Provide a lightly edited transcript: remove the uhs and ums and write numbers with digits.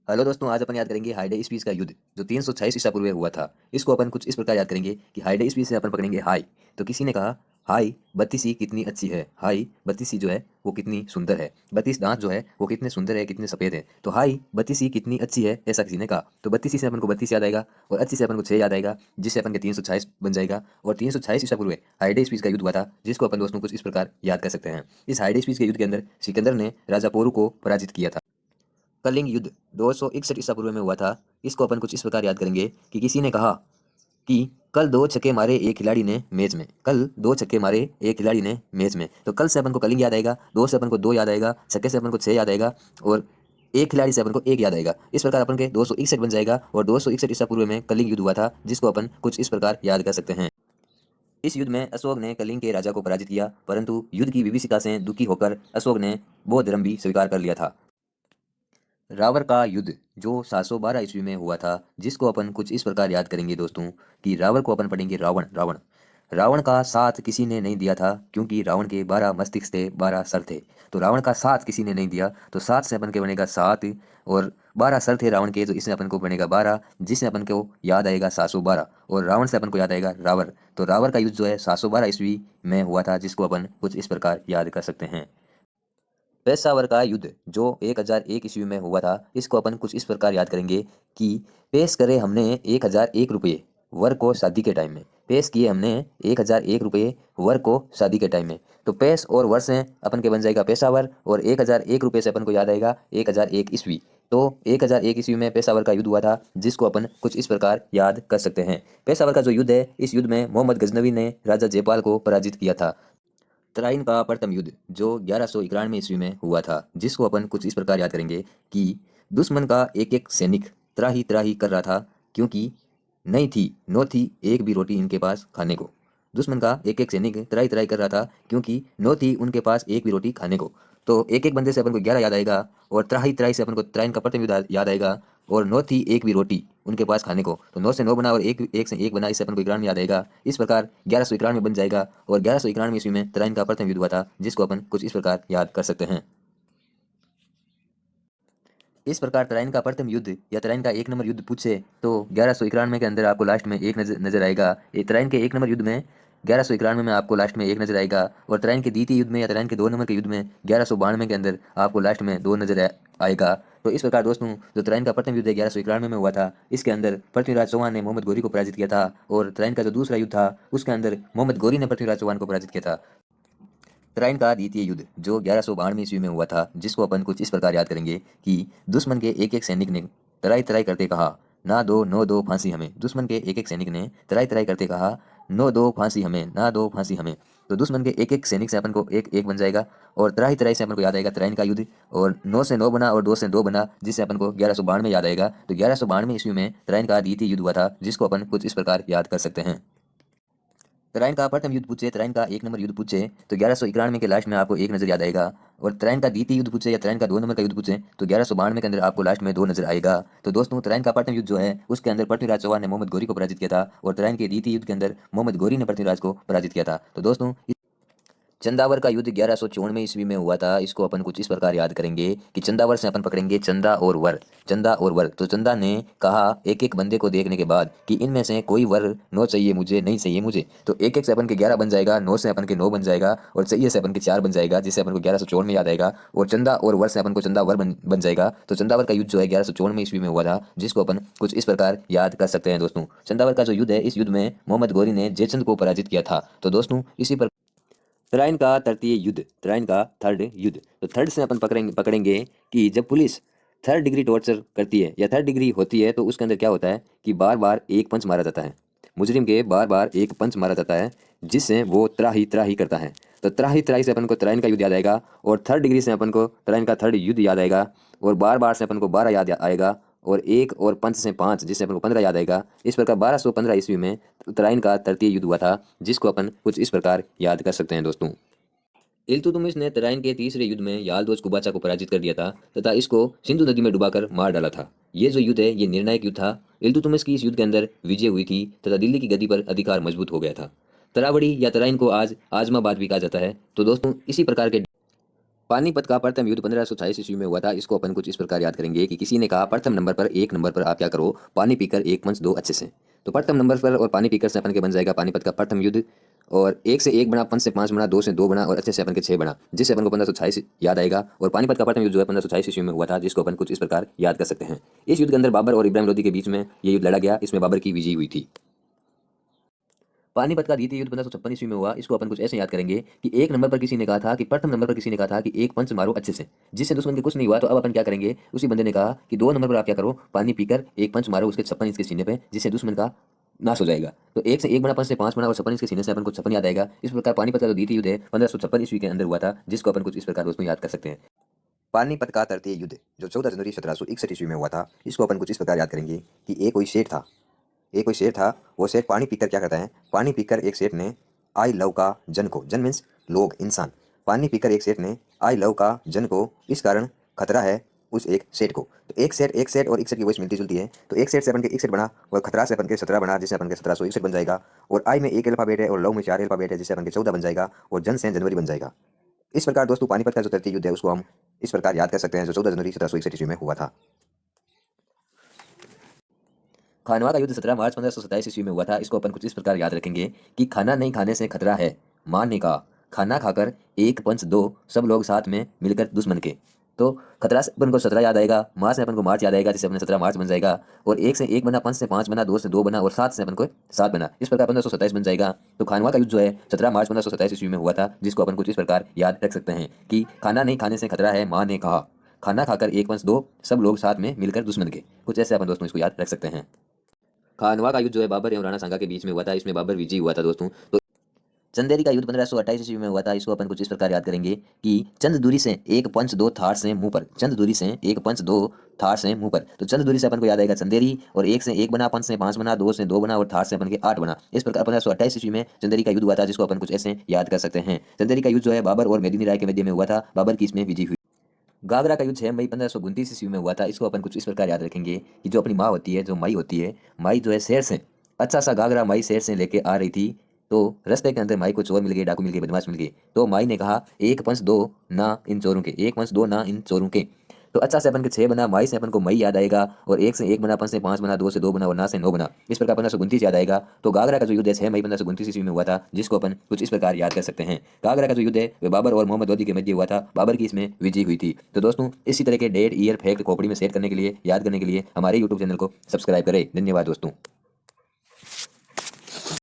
Hello दोस्तों, आज अपन याद करेंगे हाइडेस्पीस का युद्ध जो 326 ईसा पूर्व हुआ था। इसको अपन कुछ इस प्रकार याद करेंगे कि हाइडेस्पीस से अपन पकड़ेंगे हाय। तो किसी ने कहा हाय बत्तीसी कितनी अच्छी है, हाय बत्तीसी जो है वो कितनी सुंदर है, 32 दांत जो है वो कितने सुंदर है, कितने सफ़ेद है। तो हाय बत्तीसी कितनी अच्छी है, ऐसा किसी ने कहा। तो बत्तीसी से अपन को 32 याद आएगा और अच्छी से अपन को 6 याद आएगा, जिससे अपन के 326 बन जाएगा। और 326 ईसा पूर्व हाइडेस्पीस का युद्ध हुआ था, जिसको अपन दोस्तों कुछ इस प्रकार याद कर सकते हैं। इस हाइडेस्पीस के युद्ध के अंदर सिकंदर ने राजा पोरू को पराजित किया था। कलिंग युद्ध 261 ईसा पूर्व में हुआ था। इसको अपन कुछ इस प्रकार याद करेंगे कि किसी ने कहा कि कल 2 छक्के मारे एक खिलाड़ी ने मैच में, कल 2 छक्के मारे एक खिलाड़ी ने मैच में। तो कल से अपन को कलिंग याद आएगा, 2 से अपन को 2 याद आएगा, छक्के से अपन को 6 याद आएगा और एक खिलाड़ी से अपन को 1 याद आएगा। इस प्रकार अपन के 261 बन जाएगा। और 261 ईसा पूर्व में कलिंग युद्ध हुआ था, जिसको अपन कुछ इस प्रकार याद कर सकते हैं। इस युद्ध में अशोक ने कलिंग के राजा को पराजित किया, परंतु युद्ध की विभीषिका से दुखी होकर अशोक ने बौद्ध धर्म भी स्वीकार कर लिया था। रावण का युद्ध जो 712 ईस्वी में हुआ था, जिसको अपन कुछ इस प्रकार याद करेंगे दोस्तों कि रावण को अपन पढ़ेंगे रावण रावण। रावण का साथ किसी ने नहीं दिया था, क्योंकि रावण के 12 मस्तिष्क थे, 12 सर थे। तो रावण का साथ किसी ने नहीं दिया, तो 7 से अपन के बनेगा 7 और 12 सर थे रावण के, तो इसमें अपन को बनेगा 12, जिससे अपन को याद आएगा 712। और रावण से अपन को याद आएगा रावण। तो रावण का युद्ध जो है 712 ईस्वी में हुआ था, जिसको अपन कुछ इस प्रकार याद कर सकते हैं। पेशावर का युद्ध जो 1001 ईस्वी में हुआ था, इसको अपन कुछ इस प्रकार याद करेंगे कि पेश करे हमने 1001 रुपये वर को शादी के टाइम में, पेश किए हमने 1001 रुपये वर को शादी के टाइम में। तो पेश और वर से अपन के बन जाएगा पेशावर, और 1001 रुपये से अपन को याद आएगा 1001 ईस्वी। तो 1001 ईस्वी में पेशावर का युद्ध हुआ था, जिसको अपन कुछ इस प्रकार याद कर सकते हैं। पेशावर का जो युद्ध है, इस युद्ध में मोहम्मद गजनवी ने राजा जयपाल को पराजित किया था। तराइन का प्रथम युद्ध जो 1191 ईस्वी में हुआ था, जिसको अपन कुछ इस प्रकार याद करेंगे कि दुश्मन का एक एक सैनिक त्राही त्राही कर रहा था, क्योंकि नहीं थी नो थी एक भी रोटी इनके पास खाने को। दुश्मन का एक एक सैनिक त्राही त्राही कर रहा था, क्योंकि नो थी उनके पास एक भी रोटी खाने को। तो एक एक बंदे से अपन को 11 याद आएगा, और त्राही त्राही से अपन को त्राइन का प्रथम युद्ध याद आएगा, और नो थी एक भी रोटी उनके पास खाने को। तो 9 से 9 बना और एक से 1 बना, इससे अपन को 91 याद आएगा। इस प्रकार 1191 बन जाएगा। और 1191 ईस्वी में तराइन का प्रथम युद्ध हुआ था, जिसको अपन कुछ इस प्रकार याद कर सकते हैं। इस प्रकार तराइन का प्रथम युद्ध या तराइन का 1 नंबर युद्ध पूछे तो 1191 के अंदर आपको लास्ट में एक नजर आएगा। ये तराइन के 1 नंबर युद्ध में 1191 में आपको लास्ट में एक नजर आएगा। और तराइन के द्वितीय युद्ध में या तराइन के 2 नंबर के युद्ध में 1192 के अंदर आपको लास्ट में 2 आएगा। तो इस प्रकार दोस्तों, जो तराइन का प्रथम युद्ध 1191 में हुआ था, इसके अंदर पृथ्वीराज चौहान ने मोहम्मद गौरी को पराजित किया था। और तराइन का जो दूसरा युद्ध था, उसके अंदर मोहम्मद गौरी ने पृथ्वीराज चौहान को पराजित किया था। तराइन का द्वितीय युद्ध जो 1192 ईस्वी में हुआ था, जिसको अपन कुछ इस प्रकार याद करेंगे कि दुश्मन के एक एक सैनिक ने तराई तराई करते कहा ना दो नो दो फांसी हमें। दुश्मन के एक एक सैनिक ने तराई तराई करते कहा नो दो फांसी हमें, ना दो फांसी हमें। तो दुश्मन के एक एक सैनिक से अपन को एक एक बन जाएगा, और तराई तराई से अपन को याद आएगा तराइन का युद्ध। और 9 से 9 बना और 2 से 2 बना, जिससे अपन को 1192 याद आएगा। तो 1192 ईस्वी में तराइन का द्वितीय युद्ध हुआ था, जिसको अपन कुछ इस प्रकार याद कर सकते हैं। तराइन का प्रथम युद्ध पूछे, तराइन का 1 नंबर युद्ध पूछे तो 1191 के लास्ट में आपको एक नजर याद आएगा। और तराइन का द्वितीय युद्ध पूछे या तराइन का 2 नंबर का युद्ध पूछे तो 1192 के अंदर आपको लास्ट में 2 नजर आएगा। तो दोस्तों, तराइन का प्रथम युद्ध जो है, उसके अंदर पृथ्वीराज चौहान ने मोहम्मद गौरी को पराजित किया था, और तराइन के द्वितीय युद्ध के अंदर मोहम्मद गौरी ने पृथ्वीराज को पराजित किया था। तो दोस्तों, चंदावर का युद्ध 1194 ईस्वी में हुआ था। इसको अपन कुछ इस प्रकार याद करेंगे कि चंदावर से अपन पकड़ेंगे चंदा और वर। चंदा और वर, तो चंदा ने कहा एक एक बंदे को देखने के बाद कि इनमें से कोई वर नो चाहिए मुझे, नहीं चाहिए मुझे। तो एक एक से अपन के 11 बन जाएगा, 9 से अपन के 9 बन जाएगा, और चाहिए से अपन के 4 बन जाएगा, जिससे अपन को 1194 में याद आएगा। और चंदा और वर से अपन को चंदा वर बन जाएगा। तो चंदावर का युद्ध जो है 1194 ईस्वी में हुआ था, जिसको अपन कुछ इस प्रकार याद कर सकते हैं। दोस्तों, चंदावर का जो युद्ध है, इस युद्ध में मोहम्मद गौरी ने जयचंद को पराजित किया था। तो दोस्तों, इसी पर तराइन का तृतीय युद्ध, तराइन का थर्ड युद्ध। तो थर्ड से अपन पकड़ेंगे कि जब पुलिस थर्ड डिग्री टॉर्चर करती है या थर्ड डिग्री होती है, तो उसके अंदर क्या होता है कि बार बार एक पंच मारा जाता है। मुजरिम के बार बार एक पंच मारा जाता है, जिससे वो त्राही त्राही करता है। तो त्राही त्राही से अपन को तराइन का युद्ध याद आएगा, और थर्ड डिग्री से अपन को तराइन का थर्ड युद्ध याद आएगा, और बार बार से अपन को 12 याद आएगा, और एक और पंच से 5, जिससे अपन को 15 याद आएगा। इस प्रकार 1215 ईस्वी में तराइन का तृतीय युद्ध हुआ था, जिसको अपन कुछ इस प्रकार याद कर सकते हैं। दोस्तों, इल्तुतमिश ने तराइन के तीसरे युद्ध में यालदोज कुबाचा को पराजित कर दिया था, तथा इसको सिंधु नदी में डुबाकर मार डाला था। ये जो युद्ध है, ये निर्णायक युद्ध था। इल्तुतमिश की इस युद्ध के अंदर विजय हुई थी, तथा दिल्ली की गद्दी पर अधिकार मजबूत हो गया था। तरावड़ी या तराइन को आज आजमाबाद भी कहा जाता है। तो दोस्तों, इसी प्रकार के पानीपत का प्रथम युद्ध 1528 ईस्वी में हुआ था। इसको अपन कुछ इस प्रकार याद करेंगे कि किसी ने कहा प्रथम नंबर पर, एक नंबर पर आप क्या करो, पानी पीकर एक पंच दो अच्छे से। तो प्रथम नंबर पर और पानी पीकर से अपन के बन जाएगा पानीपत का प्रथम युद्ध। और एक से एक बना, पंच से पांच बना, दो से दो बना और अच्छे से अपन के छह बना, जिससे अपन को 1528 याद आएगा। और पानीपत का प्रथम युद्ध जो है 1528 ईस्वी में हुआ था, जिसको अपन कुछ इस प्रकार याद कर सकते हैं। इस युद्ध के अंदर बाबर और इब्राहिम लोदी के बीच में ये युद्ध लड़ा गया। इसमें बाबर की विजय हुई थी। पानीपत का द्वितीय युद्ध 1556 ईस्वी में हुआ। इसको अपन कुछ ऐसे याद करेंगे कि एक नंबर पर किसी ने कहा था कि प्रथम नंबर पर किसी ने कहा था कि एक पंच मारो अच्छे से, जिससे दुश्मन के कुछ नहीं हुआ। तो अब अपन क्या करेंगे, उसी बंदे ने कहा कि दो नंबर पर आप क्या करो, पानी पीकर एक पंच मारो उसके 56 इंच के सीने पे, जिससे दुश्मन का नाश हो जाएगा। तो एक से एक बना, पंच से पांच बना और 56 इंच के सीने से अपन को 56 याद आएगा। इस प्रकार पानीपत का जो द्वितीय युद्ध है 1556 ईस्वी के अंदर हुआ था, जिसको अपन कुछ इस प्रकार दोस्तों याद कर सकते हैं। पानीपत का तृतीय युद्ध जो 14 जनवरी 1761 ईस्वी में हुआ था, इसको अपन कुछ इस प्रकार याद करेंगे कि एक कोई शेठ था। एक कोई शेर था। वो शेर पानी पीकर क्या करता है, पानी पीकर एक शेर ने आई लव का जन को, जन मीन्स लोग, इंसान, पानी पीकर एक शेर ने आई लव का जन को, इस कारण खतरा है उस एक सेठ को। तो एक सेठ और इकसठ की वॉइस मिलती जुलती है। तो एक सेठ से अपन के इकसठ बना और खतरा से अपन के 17 बना, जिससे अपन के 1761 बन जाएगा। और आई में एक अल्फाबेट है और लव में 4 अल्फाबेट है, जिससे अपन के 14 बन जाएगा। और जन से जनवरी बन जाएगा। इस प्रकार दोस्तों पानीपत का जो तृतीय युद्ध है उसको हम इस प्रकार याद कर सकते हैं, जो 14 जनवरी 1761 ईस्वी में हुआ था। खानवा का युद्ध 17 मार्च 1527 ईस्वी में हुआ था। इसको अपन कुछ इस प्रकार याद रखेंगे कि खाना नहीं खाने से खतरा है, मां ने कहा। खाना खाकर एक पंच दो, सब लोग साथ में मिलकर दुश्मन के। तो खतरा से अपन को 17 याद आएगा, मार्च से अपन को मार्च याद आएगा, जिससे अपने 17 मार्च बन जाएगा। और एक से एक बना, पंच से पांच बना, दो से दो बना और सात से अपन को सात बना, इस प्रकार 1527 बन जाएगा। तो खानवा का युद्ध जो है 17 मार्च 1527 ईस्वी में हुआ था, जिसको अपन कुछ इस प्रकार याद रख सकते हैं कि खाना नहीं खाने से खतरा है, मां ने कहा। खाना खाकर एक पंच दो, सब लोग साथ में मिलकर दुश्मन के। कुछ ऐसे अपन दोस्तों इसको याद रख सकते हैं। खानवा का युद्ध जो है बाबर एवं राणा सांगा के बीच में हुआ था। इसमें बाबर विजयी हुआ था दोस्तों। तो चंदेरी का युद्ध 1528 ईस्वी में हुआ था। इसको अपन कुछ इस प्रकार याद करेंगे कि चंद दूरी से एक पंच दो थार से मुंह पर, चंद दूरी से एक पंच दो थार से मुंह पर। तो चंद दूरी से अपन को याद आएगा चंदेरी, और एक से एक बना, पंच से पांच बना, दो से दो बना और थार से अपन के 8 बना। इस प्रकार 1528 ईस्वी में चंदेरी का युद्ध हुआ था, जिसको अपन कुछ ऐसे याद कर सकते हैं। चंदेरी का युद्ध जो है बाबर और मेदिनी राय के मध्य में हुआ था। बाबर की इसमें विजय हुई। घाघरा का युद्ध 6 मई 1529 ईस्वी में हुआ था। इसको अपन कुछ इस प्रकार याद रखेंगे कि जो अपनी माँ होती है, जो माई होती है, माई जो है शहर से अच्छा सा घाघरा माई शहर से लेके आ रही थी। तो रास्ते के अंदर माई को चोर मिल गए, डाकू मिल गए, बदमाश मिल गए। तो माई ने कहा एक पंच दो ना इन चोरों के, एक पंच दो ना इन चोरों के। तो अच्छा से अपन के 6 बना, माई से अपन को मई याद आएगा। और एक से एक बना, पंच से पांच बना, दो से दो बना और ना से 9 बना। इस प्रकार 1529 याद आएगा। तो घाघरा का जो युद्ध है 6 मई 1529 ईस्वी में हुआ था, जिसको अपन कुछ इस प्रकार याद कर सकते हैं। घाघरा का जो युद्ध है वह बाबर और मोहम्मद लोदी के मध्य हुआ था। बाबर की इसमें विजय हुई थी। तो दोस्तों इसी तरह के डेट, ईयर, फैक्ट खोपड़ी में सेट करने के लिए, याद करने के लिए हमारे यूट्यूब चैनल को सब्सक्राइब करें। धन्यवाद दोस्तों।